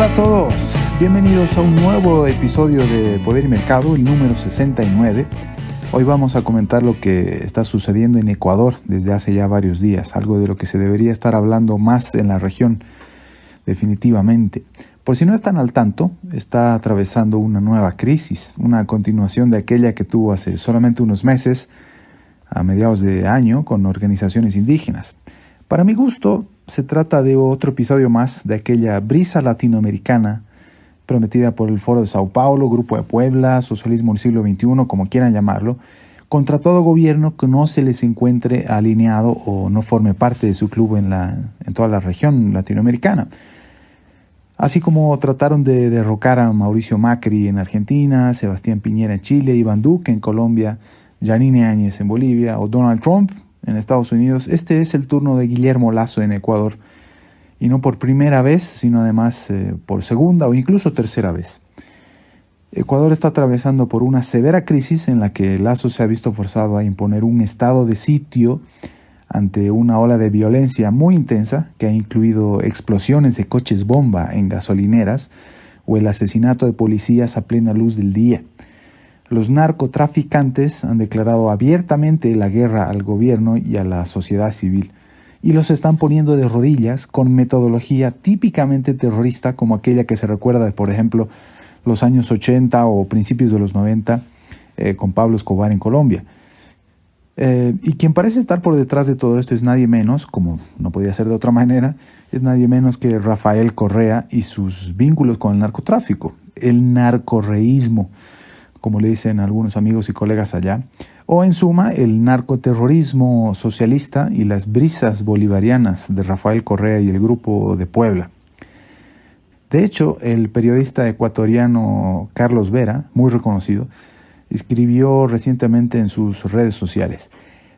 Hola a todos, bienvenidos a un nuevo episodio de Poder y Mercado, el número 69. Hoy vamos a comentar lo que está sucediendo en Ecuador desde hace ya varios días, algo de lo que se debería estar hablando más en la región, definitivamente. Por si no están al tanto, está atravesando una nueva crisis, una continuación de aquella que tuvo hace solamente unos meses, a mediados de año, con organizaciones indígenas. Para mi gusto, se trata de otro episodio más de aquella brisa latinoamericana prometida por el Foro de Sao Paulo, Grupo de Puebla, Socialismo del siglo XXI, como quieran llamarlo, contra todo gobierno que no se les encuentre alineado o no forme parte de su club en toda la región latinoamericana. Así como trataron de derrocar a Mauricio Macri en Argentina, Sebastián Piñera en Chile, Iván Duque en Colombia, Yanine Áñez en Bolivia o Donald Trump en Estados Unidos, este es el turno de Guillermo Lasso en Ecuador, y no por primera vez, sino además por segunda o incluso tercera vez. Ecuador está atravesando por una severa crisis en la que Lasso se ha visto forzado a imponer un estado de sitio ante una ola de violencia muy intensa que ha incluido explosiones de coches bomba en gasolineras o el asesinato de policías a plena luz del día. Los narcotraficantes han declarado abiertamente la guerra al gobierno y a la sociedad civil, y los están poniendo de rodillas con metodología típicamente terrorista como aquella que se recuerda de, por ejemplo, los años 80 o principios de los 90 con Pablo Escobar en Colombia. Y quien parece estar por detrás de todo esto es nadie menos, como no podía ser de otra manera, es nadie menos que Rafael Correa y sus vínculos con el narcotráfico, el narcorreísmo, como le dicen algunos amigos y colegas allá, o en suma el narcoterrorismo socialista y las brisas bolivarianas de Rafael Correa y el Grupo de Puebla. De hecho, el periodista ecuatoriano Carlos Vera, muy reconocido, escribió recientemente en sus redes sociales: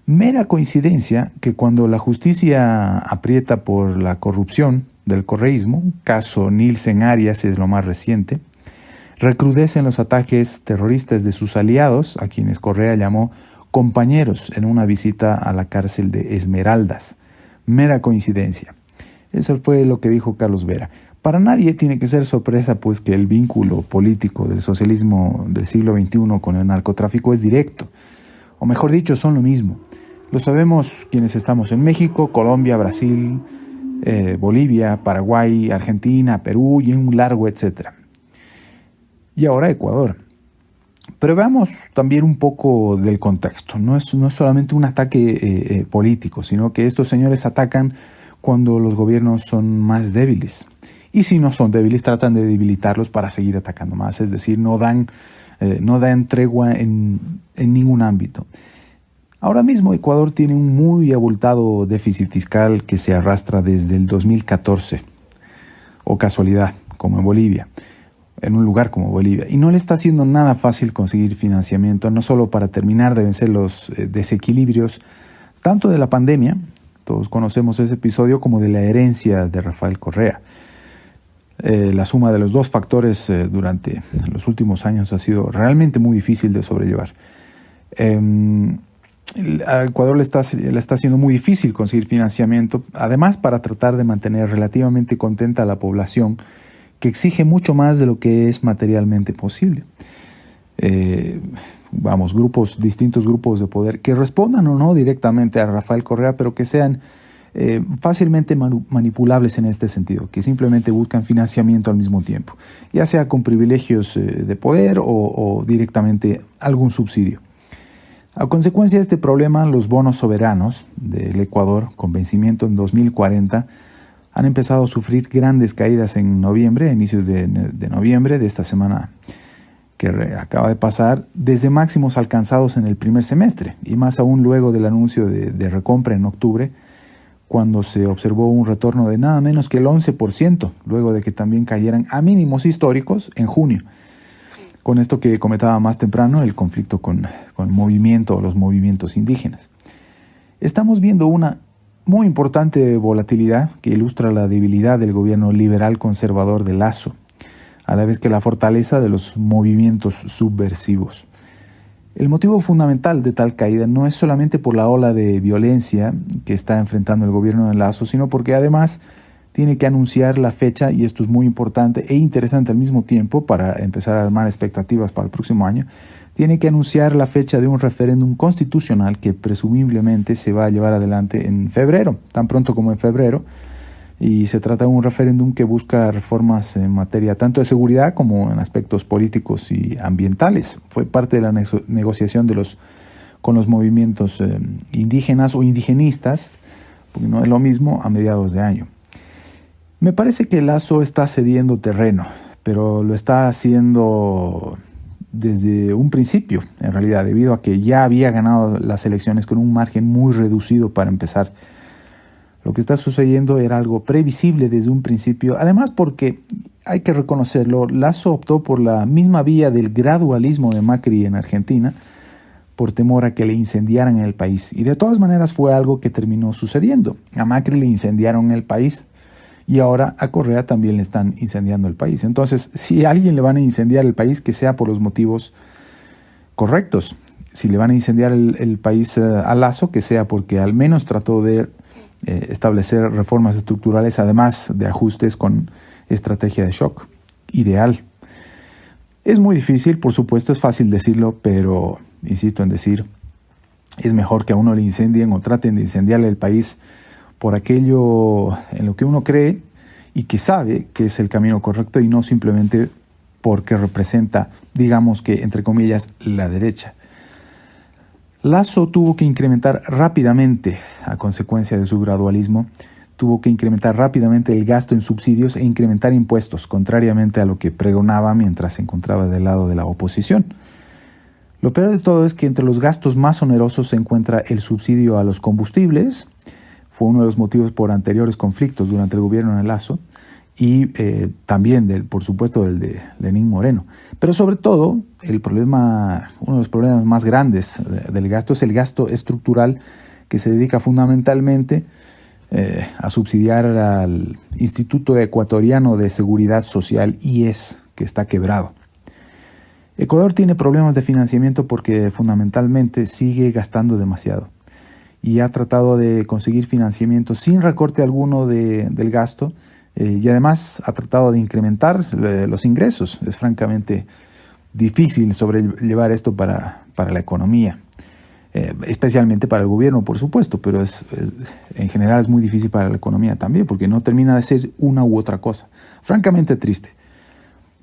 mera coincidencia que cuando la justicia aprieta por la corrupción del correísmo, caso Nielsen Arias es lo más reciente, recrudecen los ataques terroristas de sus aliados, a quienes Correa llamó compañeros en una visita a la cárcel de Esmeraldas. Mera coincidencia. Eso fue lo que dijo Carlos Vera. Para nadie tiene que ser sorpresa, pues, que el vínculo político del socialismo del siglo XXI con el narcotráfico es directo, o mejor dicho, son lo mismo. Lo sabemos quienes estamos en México, Colombia, Brasil, Bolivia, Paraguay, Argentina, Perú y un largo etcétera. Y ahora Ecuador. Pero veamos también un poco del contexto. No es solamente un ataque político, sino que estos señores atacan cuando los gobiernos son más débiles. Y si no son débiles, tratan de debilitarlos para seguir atacando más. Es decir, no dan tregua en ningún ámbito. Ahora mismo Ecuador tiene un muy abultado déficit fiscal que se arrastra desde el 2014. O casualidad, como en Bolivia. En un lugar como Bolivia, y no le está haciendo nada fácil conseguir financiamiento, no solo para terminar de vencer los desequilibrios, tanto de la pandemia, todos conocemos ese episodio, como de la herencia de Rafael Correa. La suma de los dos factores durante los últimos años ha sido realmente muy difícil de sobrellevar. A Ecuador le está haciendo muy difícil conseguir financiamiento, además para tratar de mantener relativamente contenta a la población, que exige mucho más de lo que es materialmente posible. Distintos grupos de poder que respondan o no directamente a Rafael Correa, pero que sean fácilmente manipulables en este sentido, que simplemente buscan financiamiento al mismo tiempo, ya sea con privilegios de poder o directamente algún subsidio. A consecuencia de este problema, los bonos soberanos del Ecuador, con vencimiento en 2040, han empezado a sufrir grandes caídas en noviembre, a inicios de noviembre de esta semana que acaba de pasar, desde máximos alcanzados en el primer semestre, y más aún luego del anuncio de recompra en octubre, cuando se observó un retorno de nada menos que el 11%, luego de que también cayeran a mínimos históricos en junio. Con esto que comentaba más temprano, el conflicto con los movimientos indígenas. Estamos viendo una muy importante volatilidad que ilustra la debilidad del gobierno liberal conservador de Lasso, a la vez que la fortaleza de los movimientos subversivos. El motivo fundamental de tal caída no es solamente por la ola de violencia que está enfrentando el gobierno de Lasso, sino porque además tiene que anunciar la fecha, y esto es muy importante e interesante al mismo tiempo para empezar a armar expectativas para el próximo año. Tiene que anunciar la fecha de un referéndum constitucional que presumiblemente se va a llevar adelante en febrero, tan pronto como en febrero, y se trata de un referéndum que busca reformas en materia tanto de seguridad como en aspectos políticos y ambientales. Fue parte de la negociación con los movimientos indígenas o indigenistas, porque no es lo mismo, a mediados de año. Me parece que Lasso está cediendo terreno, pero lo está haciendo desde un principio, en realidad, debido a que ya había ganado las elecciones con un margen muy reducido para empezar. Lo que está sucediendo era algo previsible desde un principio, además porque, hay que reconocerlo, Lasso optó por la misma vía del gradualismo de Macri en Argentina, por temor a que le incendiaran el país. Y de todas maneras fue algo que terminó sucediendo. A Macri le incendiaron el país y ahora a Correa también le están incendiando el país. Entonces, si a alguien le van a incendiar el país, que sea por los motivos correctos. Si le van a incendiar el país a Lasso, que sea porque al menos trató de establecer reformas estructurales, además de ajustes con estrategia de shock. Ideal. Es muy difícil, por supuesto, es fácil decirlo, pero insisto en decir, es mejor que a uno le incendien o traten de incendiarle el país por aquello en lo que uno cree y que sabe que es el camino correcto, y no simplemente porque representa, digamos que, entre comillas, la derecha. Lasso tuvo que incrementar rápidamente, a consecuencia de su gradualismo, tuvo que incrementar rápidamente el gasto en subsidios e incrementar impuestos, contrariamente a lo que pregonaba mientras se encontraba del lado de la oposición. Lo peor de todo es que entre los gastos más onerosos se encuentra el subsidio a los combustibles. Fue uno de los motivos por anteriores conflictos durante el gobierno de Lasso, y también, por supuesto, del de Lenín Moreno. Pero sobre todo, uno de los problemas más grandes del gasto es el gasto estructural, que se dedica fundamentalmente a subsidiar al Instituto Ecuatoriano de Seguridad Social, IES, que está quebrado. Ecuador tiene problemas de financiamiento porque fundamentalmente sigue gastando demasiado y ha tratado de conseguir financiamiento sin recorte alguno del gasto, y además ha tratado de incrementar los ingresos. Es francamente difícil sobrellevar esto para la economía, especialmente para el gobierno, por supuesto, pero en general es muy difícil para la economía también, porque no termina de ser una u otra cosa. Francamente triste.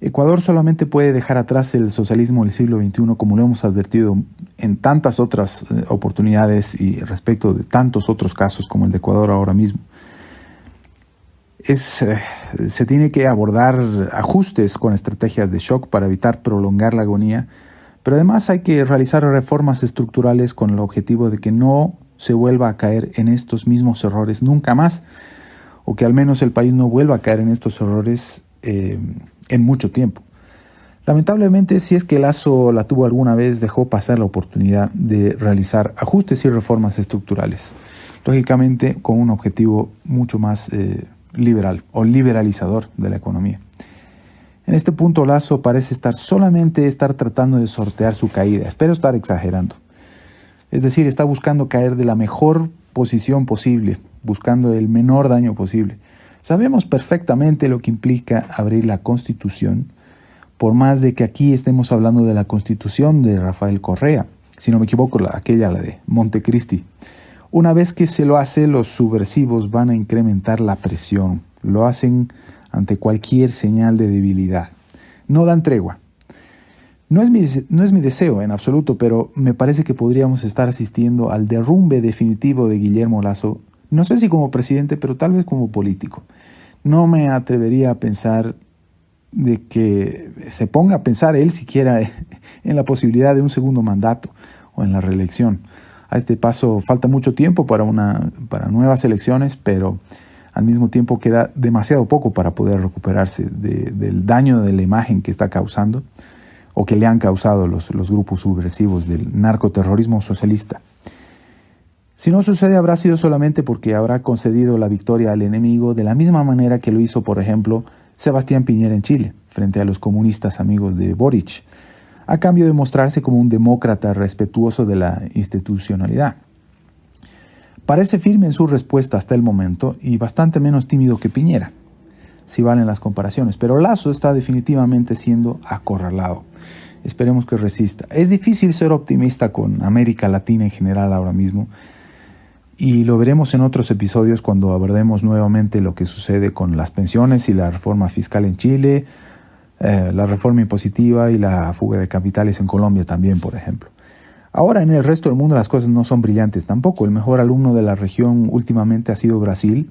Ecuador solamente puede dejar atrás el socialismo del siglo XXI, como lo hemos advertido en tantas otras oportunidades y respecto de tantos otros casos como el de Ecuador ahora mismo. Se tiene que abordar ajustes con estrategias de shock para evitar prolongar la agonía, pero además hay que realizar reformas estructurales con el objetivo de que no se vuelva a caer en estos mismos errores nunca más, o que al menos el país no vuelva a caer en estos errores en mucho tiempo. Lamentablemente, si es que Lasso la tuvo alguna vez, dejó pasar la oportunidad de realizar ajustes y reformas estructurales, lógicamente con un objetivo mucho más liberal o liberalizador de la economía. En este punto, Lasso parece solamente estar tratando de sortear su caída. Espero estar exagerando. Es decir, está buscando caer de la mejor posición posible, buscando el menor daño posible. Sabemos perfectamente lo que implica abrir la Constitución, por más de que aquí estemos hablando de la Constitución de Rafael Correa, si no me equivoco, la de Montecristi. Una vez que se lo hace, los subversivos van a incrementar la presión. Lo hacen ante cualquier señal de debilidad. No dan tregua. No es mi deseo en absoluto, pero me parece que podríamos estar asistiendo al derrumbe definitivo de Guillermo Lasso. No sé si como presidente, pero tal vez como político. No me atrevería a pensar de que se ponga a pensar él siquiera en la posibilidad de un segundo mandato o en la reelección. A este paso falta mucho tiempo para nuevas elecciones, pero al mismo tiempo queda demasiado poco para poder recuperarse del daño de la imagen que está causando o que le han causado los grupos subversivos del narcoterrorismo socialista. Si no sucede, habrá sido solamente porque habrá concedido la victoria al enemigo de la misma manera que lo hizo, por ejemplo, Sebastián Piñera en Chile, frente a los comunistas amigos de Boric, a cambio de mostrarse como un demócrata respetuoso de la institucionalidad. Parece firme en su respuesta hasta el momento y bastante menos tímido que Piñera, si valen las comparaciones, pero Lasso está definitivamente siendo acorralado. Esperemos que resista. Es difícil ser optimista con América Latina en general ahora mismo, y lo veremos en otros episodios cuando abordemos nuevamente lo que sucede con las pensiones y la reforma fiscal en Chile, la reforma impositiva y la fuga de capitales en Colombia también, por ejemplo. Ahora en el resto del mundo las cosas no son brillantes tampoco. El mejor alumno de la región últimamente ha sido Brasil.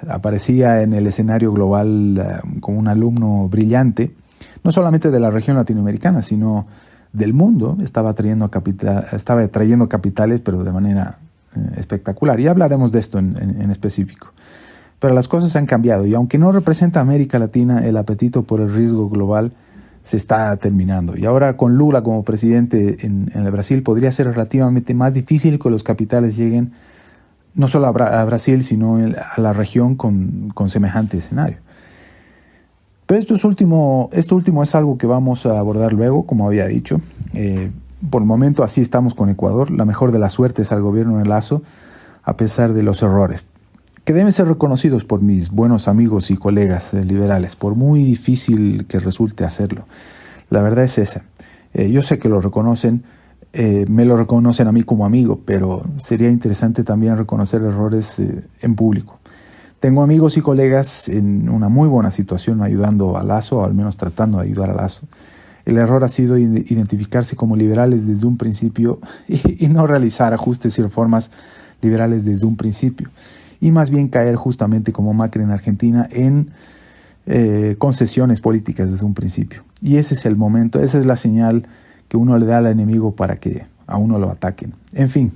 Aparecía en el escenario global como un alumno brillante, no solamente de la región latinoamericana, sino del mundo. Estaba trayendo capitales, pero de manera espectacular. Y hablaremos de esto en específico. Pero las cosas han cambiado y aunque no representa a América Latina, el apetito por el riesgo global se está terminando. Y ahora con Lula como presidente en el Brasil podría ser relativamente más difícil que los capitales lleguen no solo a Brasil, sino a la región con semejante escenario. Pero esto último es algo que vamos a abordar luego, como había dicho. Por el momento así estamos con Ecuador. La mejor de las suertes al gobierno de Lasso, a pesar de los errores, que deben ser reconocidos por mis buenos amigos y colegas liberales, por muy difícil que resulte hacerlo. La verdad es esa. Yo sé que lo reconocen, me lo reconocen a mí como amigo, pero sería interesante también reconocer errores en público. Tengo amigos y colegas en una muy buena situación ayudando a Lasso, o al menos tratando de ayudar a Lasso. El error ha sido identificarse como liberales desde un principio y no realizar ajustes y reformas liberales desde un principio, y más bien caer justamente como Macri en Argentina en concesiones políticas desde un principio. Y ese es el momento, esa es la señal que uno le da al enemigo para que a uno lo ataquen. En fin,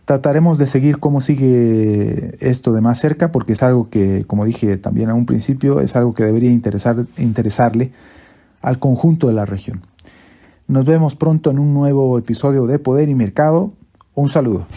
trataremos de seguir cómo sigue esto de más cerca, porque es algo que, como dije también a un principio, es algo que debería interesarle al conjunto de la región. Nos vemos pronto en un nuevo episodio de Poder y Mercado. Un saludo.